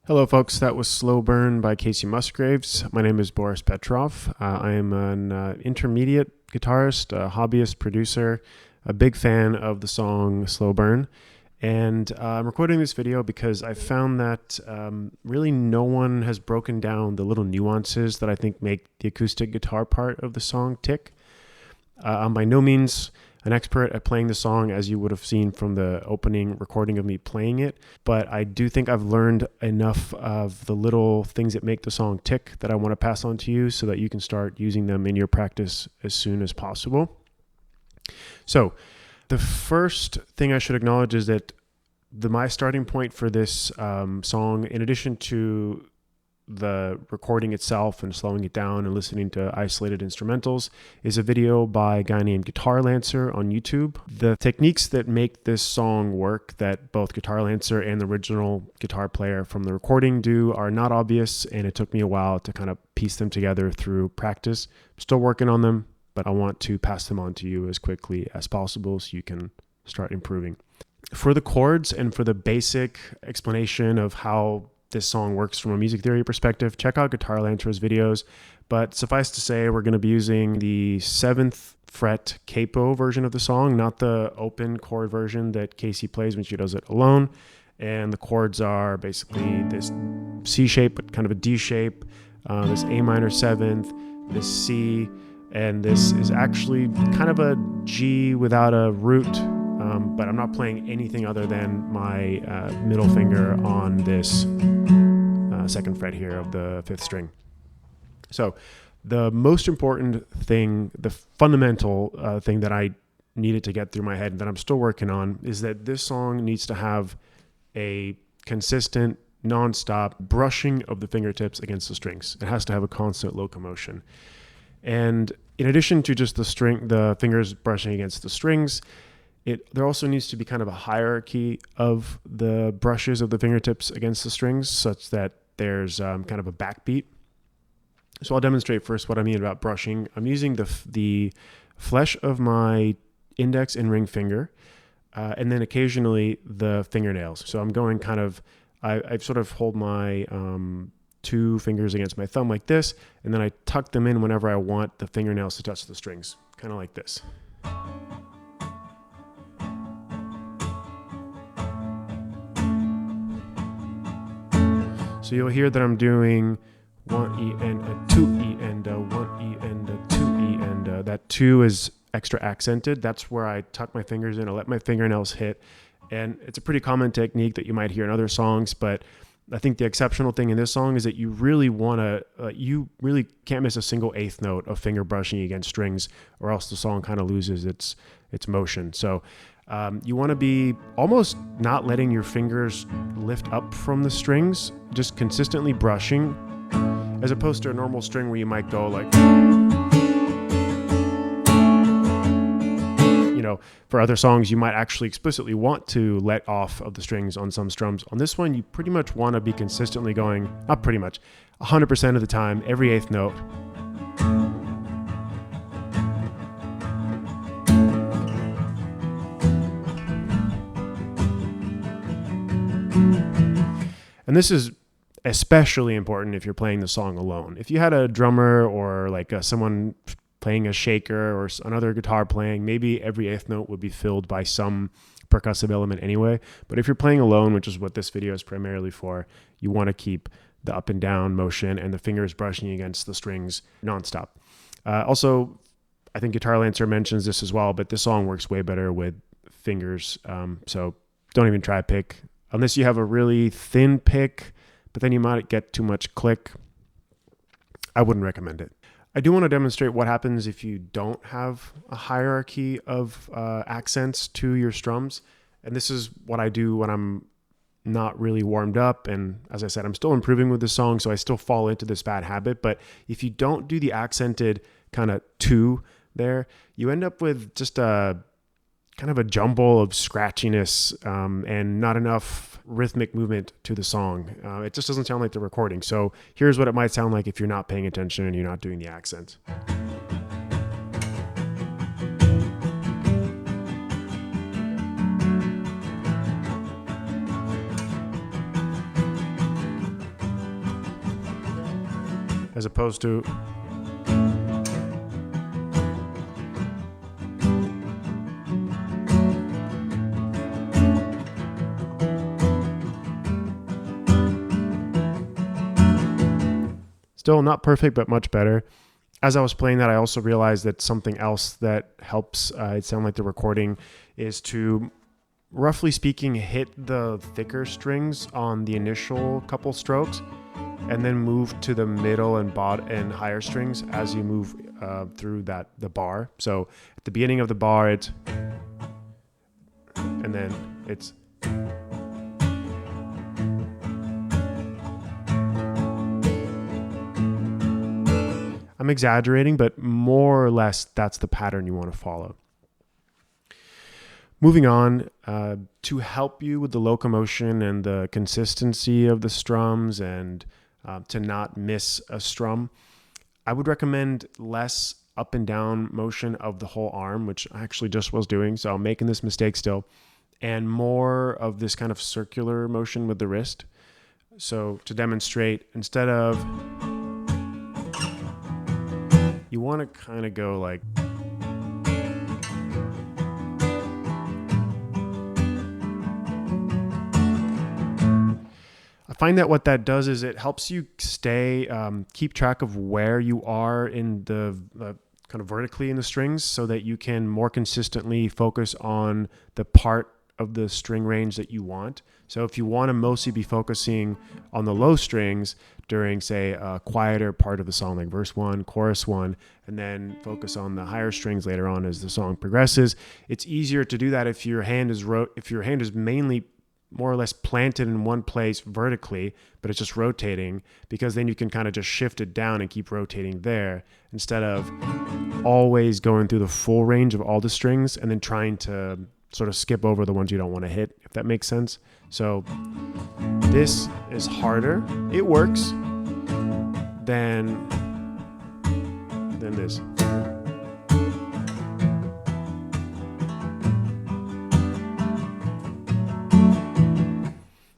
Hello folks, that was Slow Burn by Kacey Musgraves. My name is Boris Petrov. I am an intermediate guitarist, a hobbyist producer, a big fan of the song Slow Burn. And I'm recording this video because I found that really no one has broken down the little nuances that I think make the acoustic guitar part of the song tick. I'm by no means an expert at playing the song, as you would have seen from the opening recording of me playing it, but I do think I've learned enough of the little things that make the song tick that I want to pass on to you so that you can start using them in your practice as soon as possible. So the first thing I should acknowledge is that my starting point for this song, in addition to the recording itself and slowing it down and listening to isolated instrumentals, is a video by a guy named Guitar Lancer on YouTube. The techniques that make this song work that both Guitar Lancer and the original guitar player from the recording do are not obvious, and it took me a while to kind of piece them together through practice. I'm still working on them, but I want to pass them on to you as quickly as possible so you can start improving. For the chords and for the basic explanation of how this song works from a music theory perspective, check out Guitar Lancer's videos. But suffice to say, we're going to be using the 7th fret capo version of the song, not the open chord version that Kacey plays when she does it alone. And the chords are basically this C shape, but kind of a D shape, this A minor 7th, this C, and this is actually kind of a G without a root. But I'm not playing anything other than my middle finger on this 2nd fret here of the 5th string. So the most important thing, the fundamental thing that I needed to get through my head and that I'm still working on, is that this song needs to have a consistent, non-stop brushing of the fingertips against the strings. It has to have a constant locomotion. And in addition to just the fingers brushing against the strings, there also needs to be kind of a hierarchy of the brushes of the fingertips against the strings, such that there's kind of a backbeat. So I'll demonstrate first what I mean about brushing. I'm using the flesh of my index and ring finger, and then occasionally the fingernails. So I'm going kind of, I sort of hold my 2 fingers against my thumb like this, and then I tuck them in whenever I want the fingernails to touch the strings, kind of like this. So you'll hear that I'm doing 1 E and a 2 E and a 1 E and a 2 E, and that 2 is extra accented. That's where I tuck my fingers in, I let my fingernails hit, and it's a pretty common technique that you might hear in other songs, but I think the exceptional thing in this song is that you really can't miss a single 8th note of finger brushing against strings, or else the song kind of loses its motion. So you want to be almost not letting your fingers lift up from the strings, just consistently brushing, as opposed to a normal string where you might go like, for other songs, you might actually explicitly want to let off of the strings on some strums. On this one, you pretty much want to be consistently going, not pretty much, 100% of the time, every 8th note. And this is especially important if you're playing the song alone. If you had a drummer or like someone playing a shaker or another guitar playing, maybe every 8th note would be filled by some percussive element anyway. But if you're playing alone, which is what this video is primarily for, you want to keep the up and down motion and the fingers brushing against the strings nonstop. Also, I think Guitar Lancer mentions this as well, but this song works way better with fingers. So don't even try a pick. Unless you have a really thin pick, but then you might get too much click. I wouldn't recommend it. I do want to demonstrate what happens if you don't have a hierarchy of accents to your strums. And this is what I do when I'm not really warmed up. And as I said, I'm still improving with the song, so I still fall into this bad habit. But if you don't do the accented kind of 2 there, you end up with just a kind of a jumble of scratchiness and not enough rhythmic movement to the song. It just doesn't sound like the recording. So here's what it might sound like if you're not paying attention and you're not doing the accent. as opposed to still not perfect, but much better. As I was playing that, I also realized that something else that helps it sound like the recording is to, roughly speaking, hit the thicker strings on the initial couple strokes and then move to the middle and bottom and higher strings as you move through the bar. So at the beginning of the bar, it's, and then it's, I'm exaggerating, but more or less that's the pattern you want to follow. Moving on, to help you with the locomotion and the consistency of the strums and to not miss a strum, I would recommend less up and down motion of the whole arm, which I actually just was doing, so I'm making this mistake still, and more of this kind of circular motion with the wrist. So to demonstrate, instead of, you want to kind of go like, I find that what that does is it helps you keep track of where you are in the kind of vertically in the strings so that you can more consistently focus on the part of the string range that you want. So if you want to mostly be focusing on the low strings during, say, a quieter part of the song, like verse 1, chorus 1, and then focus on the higher strings later on as the song progresses, it's easier to do that if your hand is mainly more or less planted in one place vertically, but it's just rotating, because then you can kind of just shift it down and keep rotating there instead of always going through the full range of all the strings and then trying to sort of skip over the ones you don't want to hit, if that makes sense. So this is harder. It works than this.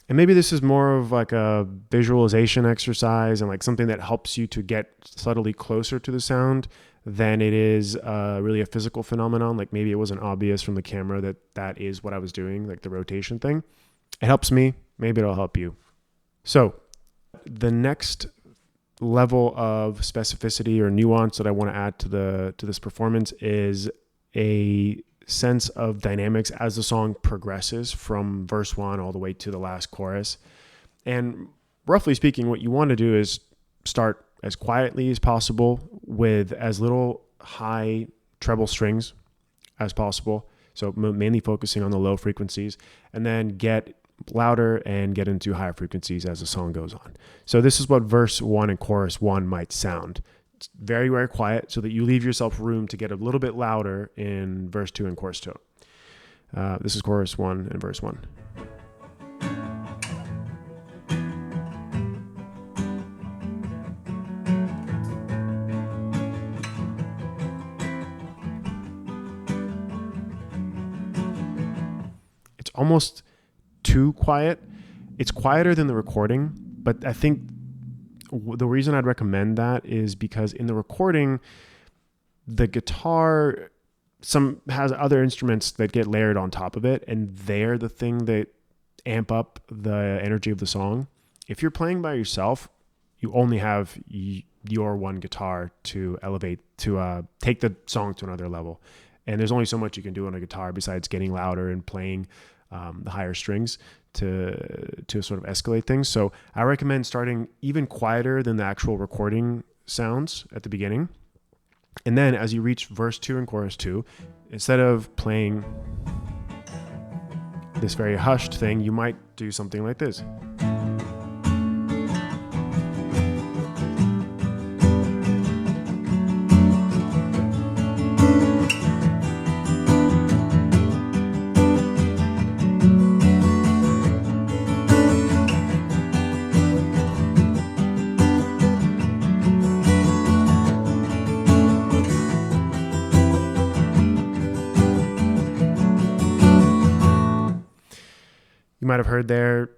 And maybe this is more of like a visualization exercise and like something that helps you to get subtly closer to the sound than it is really a physical phenomenon. Like maybe it wasn't obvious from the camera that is what I was doing, like the rotation thing. It helps me. Maybe it'll help you. So the next level of specificity or nuance that I want to add to this performance is a sense of dynamics as the song progresses from verse 1 all the way to the last chorus. And roughly speaking, what you want to do is start as quietly as possible with as little high treble strings as possible. So mainly focusing on the low frequencies, and then get louder and get into higher frequencies as the song goes on. So this is what verse 1 and chorus 1 might sound. It's very, very quiet so that you leave yourself room to get a little bit louder in verse 2 and chorus 2. This is chorus 1 and verse 1. It's almost too quiet. It's quieter than the recording, but I think the reason I'd recommend that is because in the recording, the guitar has other instruments that get layered on top of it, and they're the thing that amp up the energy of the song. If you're playing by yourself, you only have your one guitar to elevate, to take the song to another level. And there's only so much you can do on a guitar besides getting louder and playing the higher strings to sort of escalate things. So I recommend starting even quieter than the actual recording sounds at the beginning. And then as you reach verse 2 and chorus 2, instead of playing this very hushed thing, you might do something like this. You might have heard there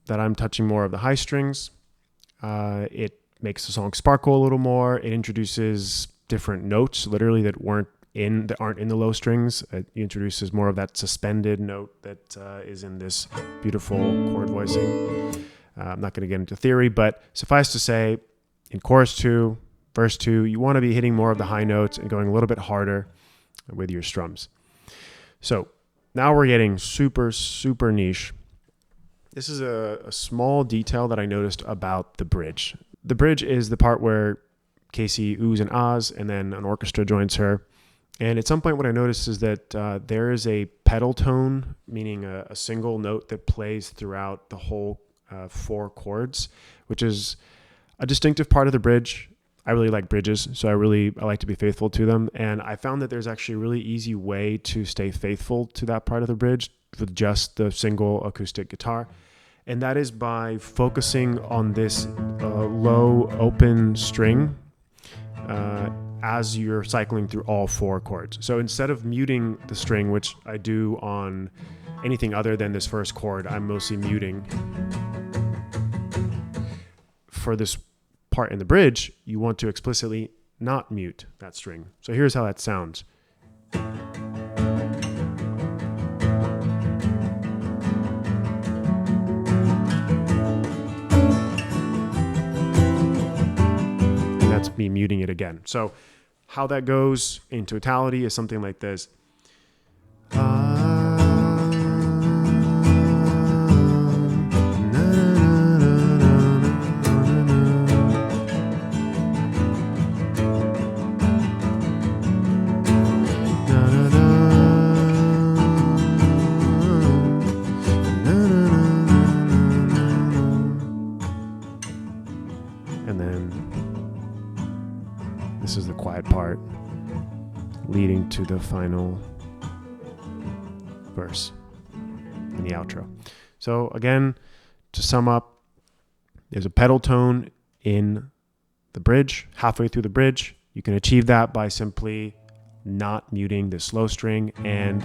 that I'm touching more of the high strings. It makes the song sparkle a little more. It introduces different notes, literally, that aren't in the low strings. It introduces more of that suspended note that is in this beautiful chord voicing. I'm not going to get into theory, but suffice to say, in chorus 2, verse 2, you want to be hitting more of the high notes and going a little bit harder with your strums. So now we're getting super, super niche. This is a small detail that I noticed about the bridge. The bridge is the part where Kacey oohs and ahs, and then an orchestra joins her. And at some point, what I noticed is that there is a petal tone, meaning a single note that plays throughout the whole 4 chords, which is a distinctive part of the bridge. I really like bridges, so I like to be faithful to them. And I found that there's actually a really easy way to stay faithful to that part of the bridge with just the single acoustic guitar. And that is by focusing on this low open string as you're cycling through all 4 chords. So instead of muting the string, which I do on anything other than this first chord, I'm mostly muting. For this part in the bridge, you want to explicitly not mute that string. So here's how that sounds. And that's me muting it again. So how that goes in totality is something like this. And then this is the quiet part leading to the final verse in the outro. So again, to sum up, there's a pedal tone in the bridge, halfway through the bridge. You can achieve that by simply not muting the slow string and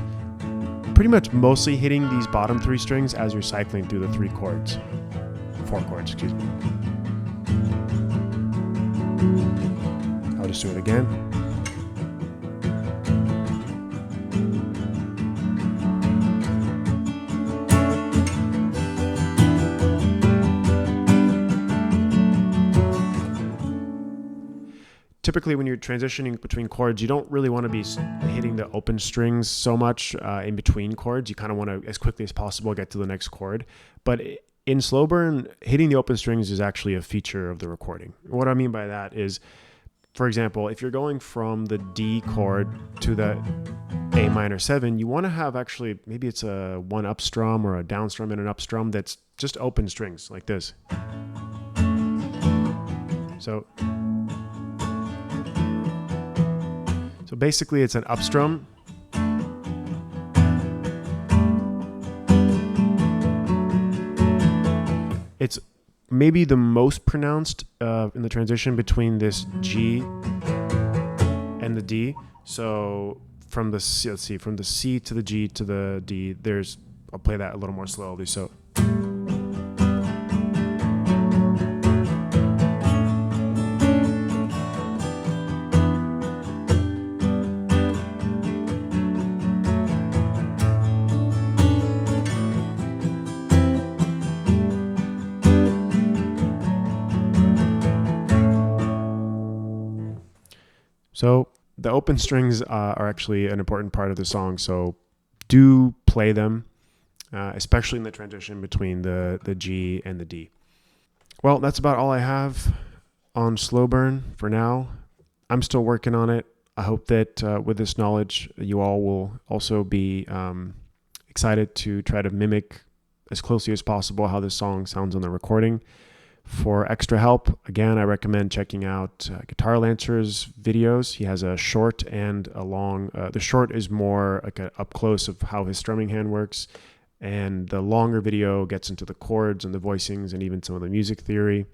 pretty much mostly hitting these bottom 3 strings as you're cycling through the 4 chords, excuse me. I'll just do it again. Typically, when you're transitioning between chords, you don't really want to be hitting the open strings so much in between chords. You kind of want to, as quickly as possible, get to the next chord. But in slow burn, hitting the open strings is actually a feature of the recording. What I mean by that is, for example, if you're going from the D chord to the A minor 7, you want to have actually, maybe it's a 1 up strum or a down strum and an up strum that's just open strings like this. So basically it's an up strum. It's maybe the most pronounced in the transition between this G and the D. So from the C, let's see, from the C to the G to the D, I'll play that a little more slowly. So So the open strings are actually an important part of the song, so do play them, especially in the transition between the G and the D. Well, that's about all I have on Slow Burn for now. I'm still working on it. I hope that with this knowledge, you all will also be excited to try to mimic as closely as possible how this song sounds on the recording. For extra help, again, I recommend checking out Guitar Lancer's videos. He has a short and a long. The short is more like an up close of how his strumming hand works, and the longer video gets into the chords and the voicings and even some of the music theory.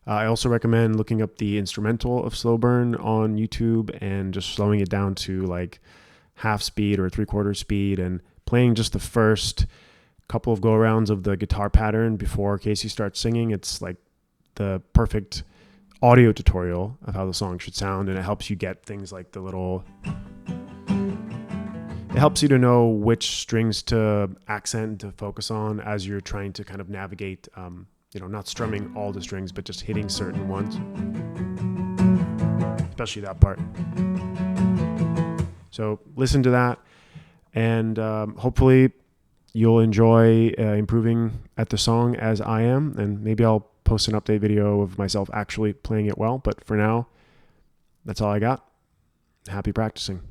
I also recommend looking up the instrumental of Slow Burn on YouTube and just slowing it down to like half speed or 3/4 speed and playing just the first couple of go-arounds of the guitar pattern before Kacey starts singing. It's like the perfect audio tutorial of how the song should sound, and it helps you get things like it helps you to know which strings to accent, to focus on as you're trying to kind of navigate, not strumming all the strings, but just hitting certain ones, especially that part. So listen to that, and hopefully you'll enjoy improving at the song as I am, and maybe I'll post an update video of myself actually playing it well. But for now, that's all I got. Happy practicing.